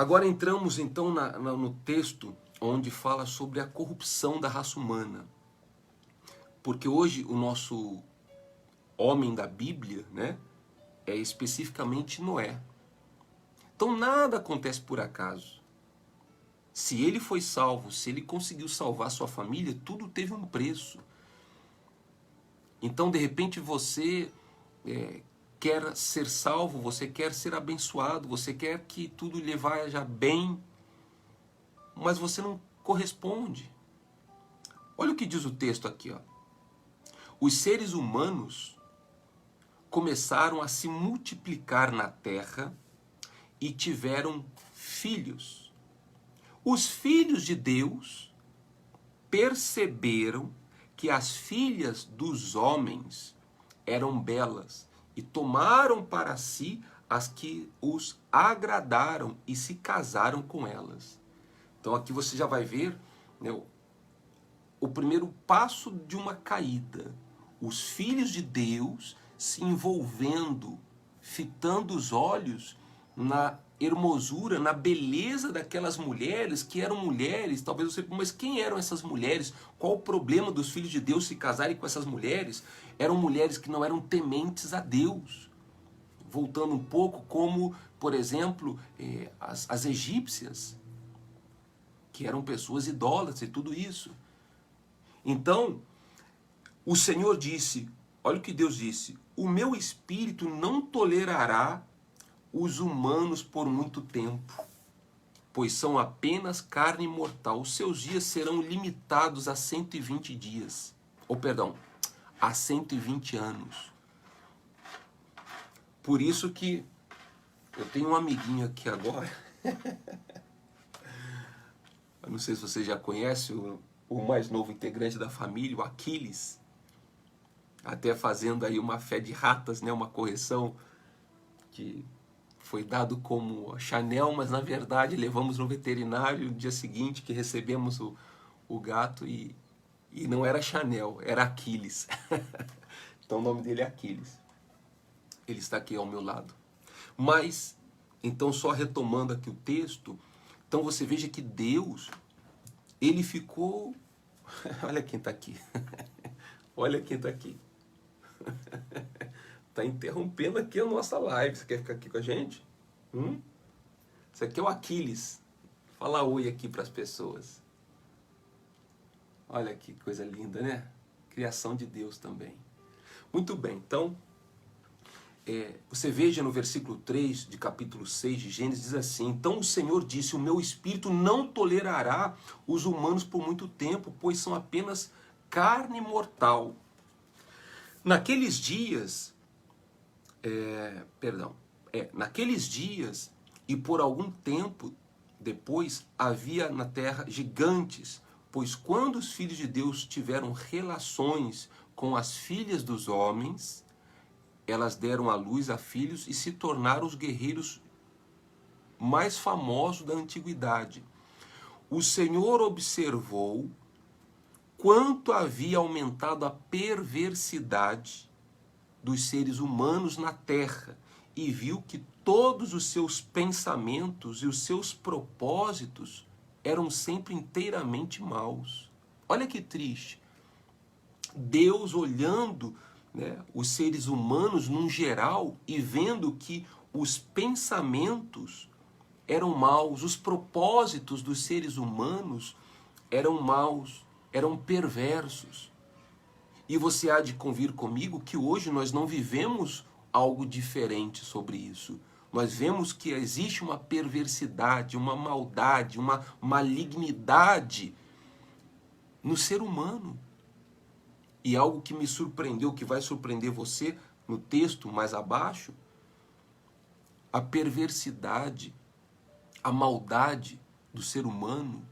Agora entramos então no texto onde fala sobre a corrupção da raça humana. Porque hoje o nosso homem da Bíblia, né, é especificamente Noé. Então nada acontece por acaso. Se ele foi salvo, se ele conseguiu salvar sua família, tudo teve um preço. Então de repente você quer ser salvo, você quer ser abençoado, você quer que tudo lhe vá bem, mas você não corresponde. Olha o que diz o texto aqui, ó. Os seres humanos começaram a se multiplicar na terra e tiveram filhos. Os filhos de Deus perceberam que as filhas dos homens eram belas e tomaram para si as que os agradaram e se casaram com elas. Então aqui você já vai ver, né, o primeiro passo de uma caída. Os filhos de Deus se envolvendo, fitando os olhos na hermosura, na beleza daquelas mulheres que eram mulheres. Talvez você, mas quem eram essas mulheres? Qual o problema dos filhos de Deus se casarem com essas mulheres? Eram mulheres que não eram tementes a Deus. Voltando um pouco, como, por exemplo, as egípcias, que eram pessoas idólatras e tudo isso. Então, o Senhor disse, olha o que Deus disse: o meu espírito não tolerará os humanos por muito tempo, pois são apenas carne mortal. Os seus dias serão limitados a 120 dias. Ou perdão, a 120 anos. Por isso que eu tenho um amiguinho aqui agora. Eu não sei se você já conhece o mais novo integrante da família, o Aquiles. Até fazendo aí uma fé de ratas, né? Uma correção que foi dado como Chanel, mas na verdade levamos no veterinário no dia seguinte que recebemos o gato e não era Chanel, era Aquiles. Então o nome dele é Aquiles. Ele está aqui ao meu lado. Mas, então só retomando aqui o texto, então você veja que Deus, ele ficou... Olha quem está aqui. Olha quem está aqui. Está interrompendo aqui a nossa live. Você quer ficar aqui com a gente? Isso aqui é o Aquiles. Fala oi aqui para as pessoas. Olha que coisa linda, né? Criação de Deus também. Muito bem, então, você veja no versículo 3 de capítulo 6 de Gênesis, diz assim: então o Senhor disse, o meu espírito não tolerará os humanos por muito tempo, pois são apenas carne mortal. Naqueles dias, naqueles dias e por algum tempo depois havia na terra gigantes, pois quando os filhos de Deus tiveram relações com as filhas dos homens, elas deram à luz a filhos e se tornaram os guerreiros mais famosos da antiguidade. O Senhor observou quanto havia aumentado a perversidade dos seres humanos na terra e viu que todos os seus pensamentos e os seus propósitos eram sempre inteiramente maus. Olha que triste. Deus olhando, né, os seres humanos num geral e vendo que os pensamentos eram maus, os propósitos dos seres humanos eram maus, eram perversos. E você há de convir comigo que hoje nós não vivemos algo diferente sobre isso. Nós vemos que existe uma perversidade, uma maldade, uma malignidade no ser humano. E algo que me surpreendeu, que vai surpreender você no texto mais abaixo, a perversidade, a maldade do ser humano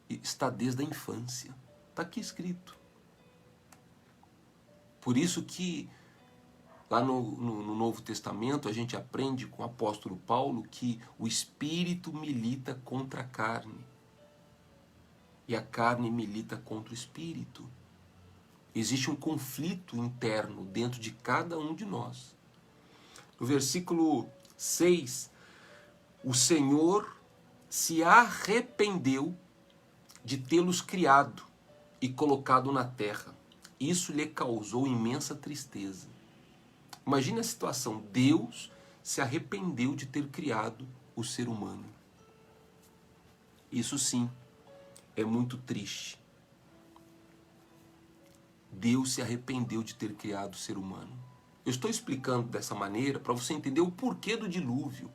está desde a infância. Está aqui escrito. Por isso que lá no Novo Testamento a gente aprende com o apóstolo Paulo que o Espírito milita contra a carne. E a carne milita contra o Espírito. Existe um conflito interno dentro de cada um de nós. No versículo 6, o Senhor se arrependeu de tê-los criado e colocado na terra. Isso lhe causou imensa tristeza. Imagine a situação, Deus se arrependeu de ter criado o ser humano. Isso sim, é muito triste. Deus se arrependeu de ter criado o ser humano. Eu estou explicando dessa maneira para você entender o porquê do dilúvio.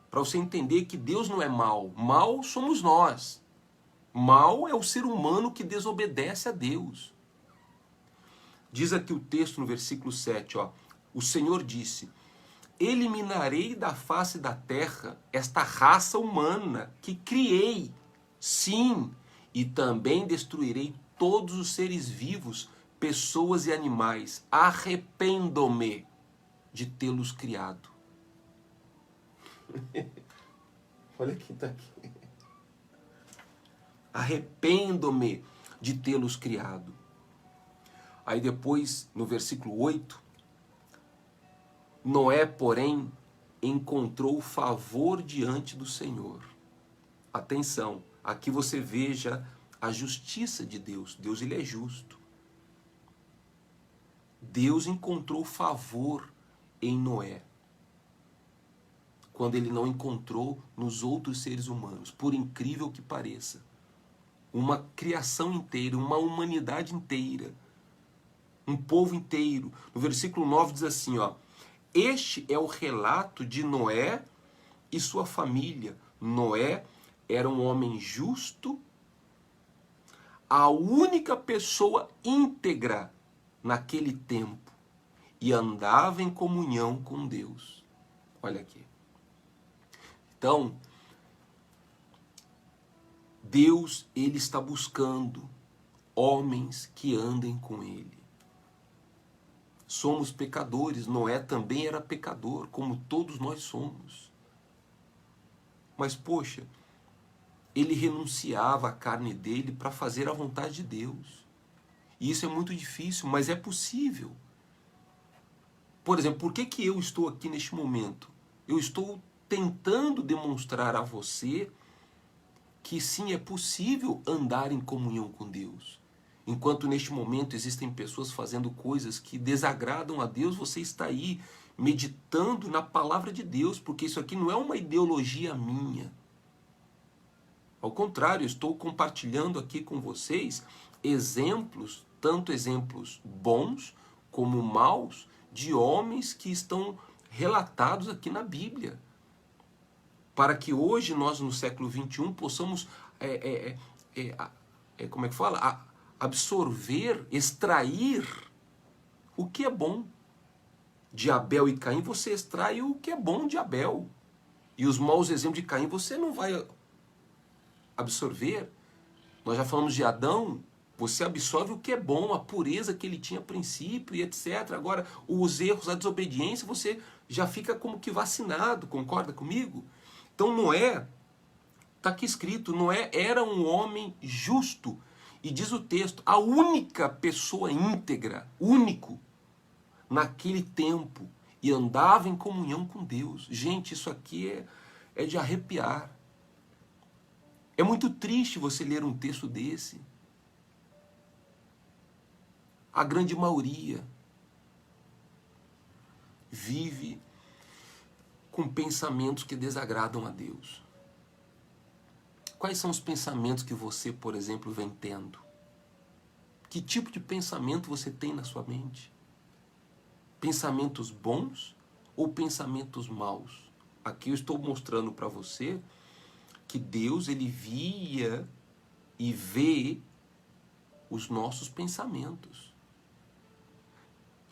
Para você entender que Deus não é mau. Mau somos nós. Mau é o ser humano que desobedece a Deus. Diz aqui o texto no versículo 7, ó, o Senhor disse: eliminarei da face da terra esta raça humana que criei, sim, e também destruirei todos os seres vivos, pessoas e animais. Arrependo-me de tê-los criado. Olha quem está aqui. Arrependo-me de tê-los criado. Aí depois, no versículo 8, Noé, porém, encontrou favor diante do Senhor. Atenção, aqui você veja a justiça de Deus. Deus, ele é justo. Deus encontrou favor em Noé, quando ele não encontrou nos outros seres humanos, por incrível que pareça. Uma criação inteira, uma humanidade inteira, um povo inteiro. No versículo 9 diz assim, ó: este é o relato de Noé e sua família. Noé era um homem justo, a única pessoa íntegra naquele tempo, e andava em comunhão com Deus. Olha aqui. Então, Deus, ele está buscando homens que andem com ele. Somos pecadores, Noé também era pecador, como todos nós somos. Mas, poxa, ele renunciava à carne dele para fazer a vontade de Deus. E isso é muito difícil, mas é possível. Por exemplo, por que eu estou aqui neste momento? Eu estou tentando demonstrar a você que sim, é possível andar em comunhão com Deus. Enquanto neste momento existem pessoas fazendo coisas que desagradam a Deus, você está aí meditando na palavra de Deus, porque isso aqui não é uma ideologia minha. Ao contrário, eu estou compartilhando aqui com vocês exemplos, tanto exemplos bons como maus, de homens que estão relatados aqui na Bíblia. Para que hoje nós, no século XXI, possamos, como é que fala? Absorver, extrair o que é bom. De Abel e Caim, você extrai o que é bom de Abel. E os maus exemplos de Caim, você não vai absorver. Nós já falamos de Adão, você absorve o que é bom, a pureza que ele tinha a princípio e etc. Agora, os erros, a desobediência, você já fica como que vacinado, concorda comigo? Então Noé, está aqui escrito, Noé era um homem justo. E diz o texto, a única pessoa íntegra, único, naquele tempo, e andava em comunhão com Deus. Gente, isso aqui é de arrepiar. É muito triste você ler um texto desse. A grande maioria vive com pensamentos que desagradam a Deus. Quais são os pensamentos que você, por exemplo, vem tendo? Que tipo de pensamento você tem na sua mente? Pensamentos bons ou pensamentos maus? Aqui eu estou mostrando para você que Deus, ele via e vê os nossos pensamentos.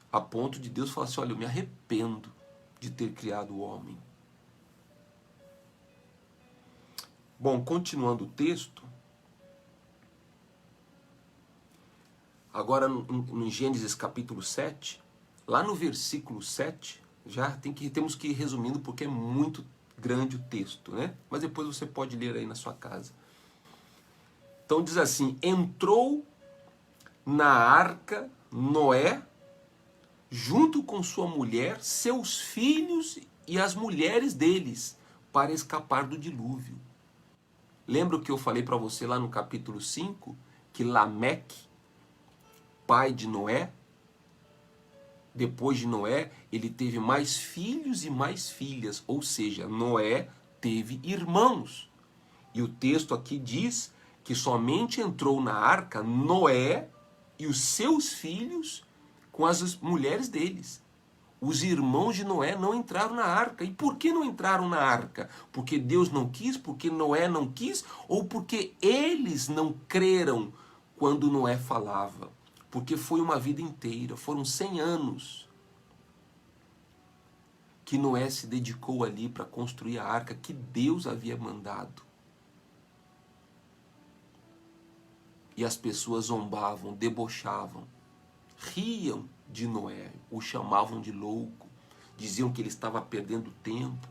A ponto de Deus falar assim, olha, eu me arrependo de ter criado o homem. Bom, continuando o texto, agora no Gênesis capítulo 7, lá no versículo 7, já temos que ir resumindo porque é muito grande o texto, né? Mas depois você pode ler aí na sua casa. Então diz assim, entrou na arca Noé, junto com sua mulher, seus filhos e as mulheres deles, para escapar do dilúvio. Lembra o que eu falei para você lá no capítulo 5? Que Lameque, pai de Noé, depois de Noé, ele teve mais filhos e mais filhas. Ou seja, Noé teve irmãos. E o texto aqui diz que somente entrou na arca Noé e os seus filhos com as mulheres deles. Os irmãos de Noé não entraram na arca. E por que não entraram na arca? Porque Deus não quis? Porque Noé não quis? Ou porque eles não creram quando Noé falava? Porque foi uma vida inteira, foram 100 anos que Noé se dedicou ali para construir a arca que Deus havia mandado. E as pessoas zombavam, debochavam, riam de Noé, o chamavam de louco, diziam que ele estava perdendo tempo.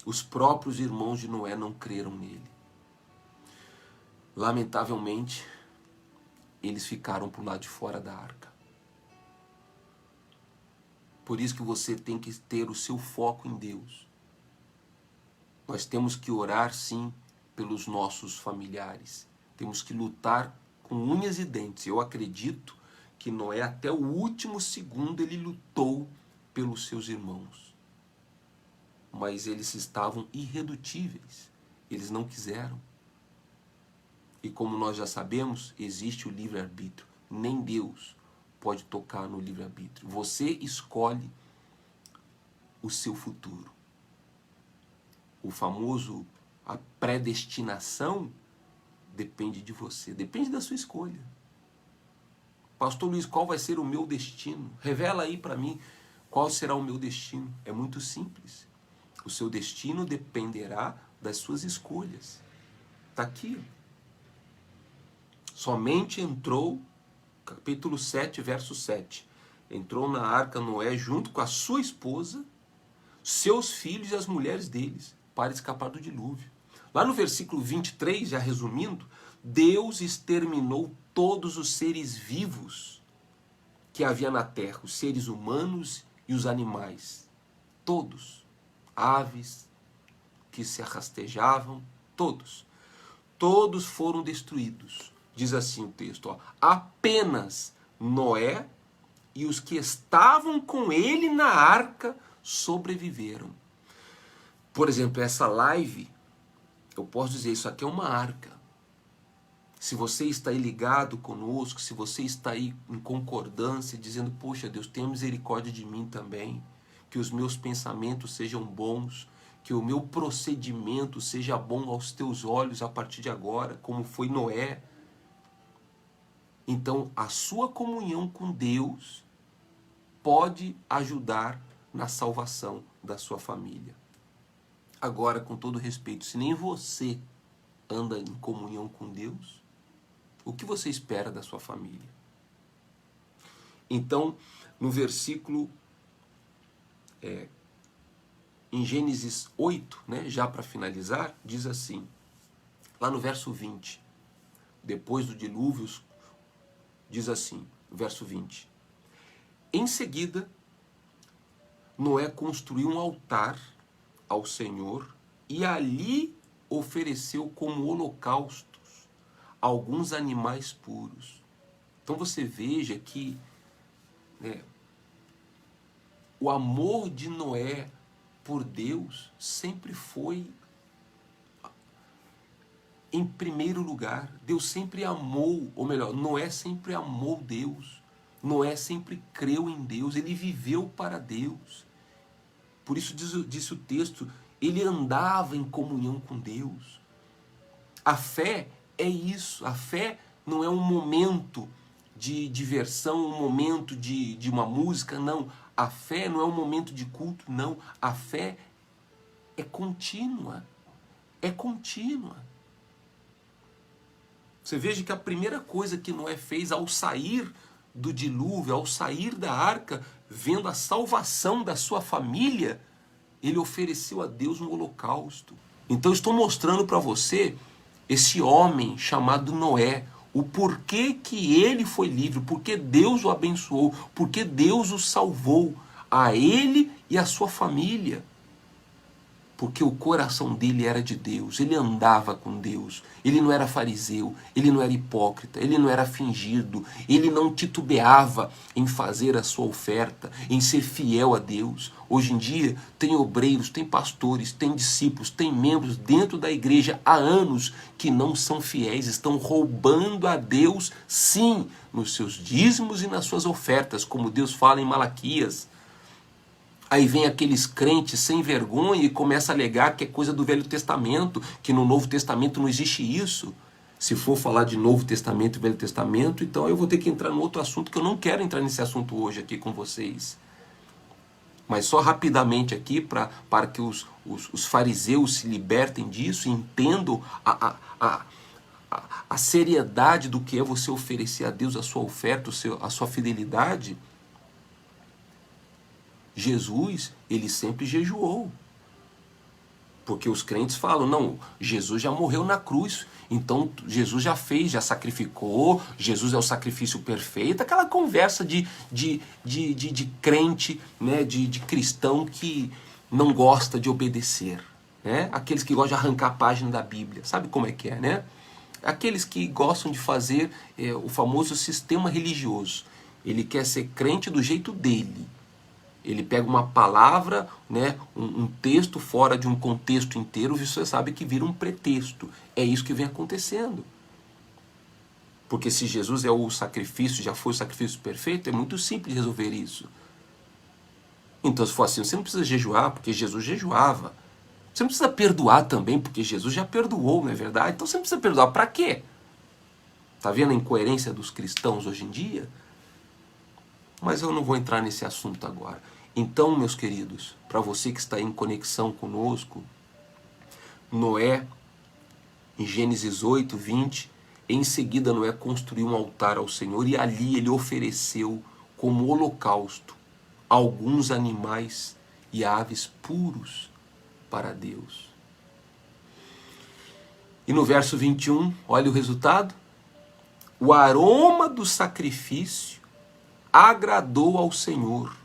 Os próprios irmãos de Noé não creram nele. Lamentavelmente, eles ficaram para o lado de fora da arca. Por isso que você tem que ter o seu foco em Deus. Nós temos que orar, sim, pelos nossos familiares. Temos que lutar com unhas e dentes. Eu acredito que Noé, até o último segundo, ele lutou pelos seus irmãos. Mas eles estavam irredutíveis. Eles não quiseram. E como nós já sabemos, existe o livre-arbítrio. Nem Deus pode tocar no livre-arbítrio. Você escolhe o seu futuro. O famoso, a predestinação, depende de você. Depende da sua escolha. Pastor Luiz, qual vai ser o meu destino? Revela aí para mim qual será o meu destino. É muito simples. O seu destino dependerá das suas escolhas. Está aqui. Somente entrou, capítulo 7, verso 7. Entrou na arca Noé junto com a sua esposa, seus filhos e as mulheres deles, para escapar do dilúvio. Lá no versículo 23, já resumindo, Deus exterminou todos os seres vivos que havia na terra, os seres humanos e os animais. Todos. Aves que se arrastejavam, todos. Todos foram destruídos. Diz assim o texto, ó, apenas Noé e os que estavam com ele na arca sobreviveram. Por exemplo, essa live, eu posso dizer, isso aqui é uma arca. Se você está aí ligado conosco, se você está aí em concordância, dizendo, poxa Deus, tenha misericórdia de mim também, que os meus pensamentos sejam bons, que o meu procedimento seja bom aos teus olhos a partir de agora, como foi Noé. Então, a sua comunhão com Deus pode ajudar na salvação da sua família. Agora, com todo respeito, se nem você anda em comunhão com Deus, o que você espera da sua família? Então, no versículo, em Gênesis 8, né, já para finalizar, diz assim, lá no verso 20, depois do dilúvio, diz assim, verso 20. Em seguida, Noé construiu um altar ao Senhor e ali ofereceu como holocaustos alguns animais puros. Então você veja que, né, o amor de Noé por Deus sempre foi em primeiro lugar. Deus sempre amou, ou melhor, Noé sempre amou Deus. Noé sempre creu em Deus, ele viveu para Deus. Por isso diz o texto, ele andava em comunhão com Deus. A fé é isso, a fé não é um momento de diversão, um momento de uma música, não. A fé não é um momento de culto, não. A fé é contínua, é contínua. Você veja que a primeira coisa que Noé fez ao sair do dilúvio, ao sair da arca, vendo a salvação da sua família, ele ofereceu a Deus um holocausto. Então eu estou mostrando para você esse homem chamado Noé, o porquê que ele foi livre, porque Deus o abençoou, porque Deus o salvou, a ele e a sua família. Porque o coração dele era de Deus, ele andava com Deus, ele não era fariseu, ele não era hipócrita, ele não era fingido, ele não titubeava em fazer a sua oferta, em ser fiel a Deus. Hoje em dia tem obreiros, tem pastores, tem discípulos, tem membros dentro da igreja há anos que não são fiéis, estão roubando a Deus, sim, nos seus dízimos e nas suas ofertas, como Deus fala em Malaquias. Aí vem aqueles crentes sem vergonha e começa a alegar que é coisa do Velho Testamento, que no Novo Testamento não existe isso. Se for falar de Novo Testamento e Velho Testamento, então eu vou ter que entrar no outro assunto, que eu não quero entrar nesse assunto hoje aqui com vocês. Mas só rapidamente aqui, para que os fariseus se libertem disso e entendam a seriedade do que é você oferecer a Deus a sua oferta, a sua fidelidade. Jesus, ele sempre jejuou. Porque os crentes falam, não, Jesus já morreu na cruz, então Jesus já fez, já sacrificou, Jesus é o sacrifício perfeito, aquela conversa de crente, né, de cristão que não gosta de obedecer, né? Aqueles que gostam de arrancar a página da Bíblia, sabe como é que é, né? Aqueles que gostam de fazer o famoso sistema religioso. Ele quer ser crente do jeito dele. Ele pega uma palavra, né, um texto fora de um contexto inteiro, e você sabe que vira um pretexto. É isso que vem acontecendo. Porque se Jesus é o sacrifício, já foi o sacrifício perfeito, é muito simples resolver isso. Então, se for assim, você não precisa jejuar, porque Jesus jejuava. Você não precisa perdoar também, porque Jesus já perdoou, não é verdade? Então você não precisa perdoar. Para quê? Está vendo a incoerência dos cristãos hoje em dia? Mas eu não vou entrar nesse assunto agora. Então, meus queridos, para você que está em conexão conosco, Noé, em Gênesis 8, 20, em seguida Noé construiu um altar ao Senhor e ali ele ofereceu como holocausto alguns animais e aves puros para Deus. E no verso 21, olha o resultado. O aroma do sacrifício agradou ao Senhor,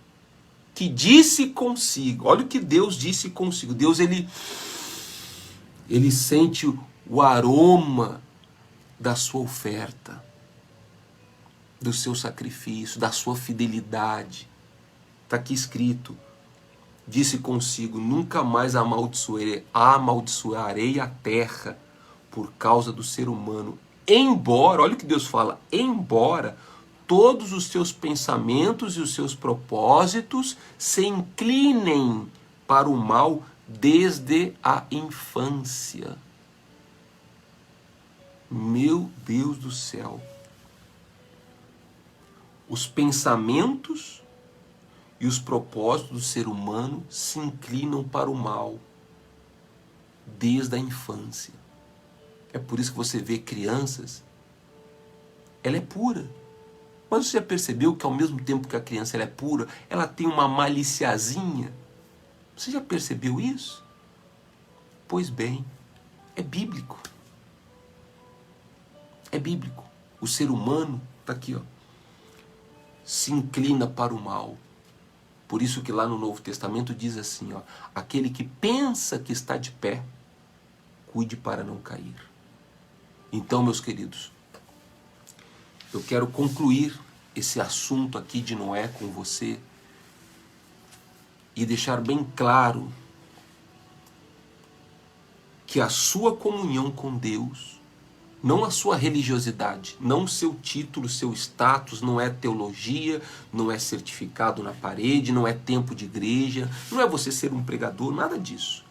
que disse consigo, olha o que Deus disse consigo. Deus, ele sente o aroma da sua oferta, do seu sacrifício, da sua fidelidade. Está aqui escrito, disse consigo, nunca mais amaldiçoarei a terra por causa do ser humano. Embora, olha o que Deus fala, embora todos os seus pensamentos e os seus propósitos se inclinem para o mal desde a infância. Meu Deus do céu. Os pensamentos e os propósitos do ser humano se inclinam para o mal desde a infância. É por isso que você vê crianças, ela é pura. Mas você já percebeu que ao mesmo tempo que a criança ela é pura, ela tem uma maliciazinha? Você já percebeu isso? Pois bem, é bíblico. É bíblico. O ser humano, está aqui, ó, se inclina para o mal. Por isso que lá no Novo Testamento diz assim, ó, aquele que pensa que está de pé, cuide para não cair. Então, meus queridos, eu quero concluir esse assunto aqui de Noé com você e deixar bem claro que a sua comunhão com Deus, não a sua religiosidade, não o seu título, seu status, não é teologia, não é certificado na parede, não é tempo de igreja, não é você ser um pregador, nada disso.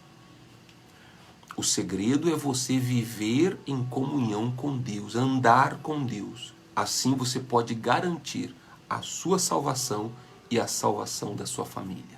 O segredo é você viver em comunhão com Deus, andar com Deus. Assim você pode garantir a sua salvação e a salvação da sua família.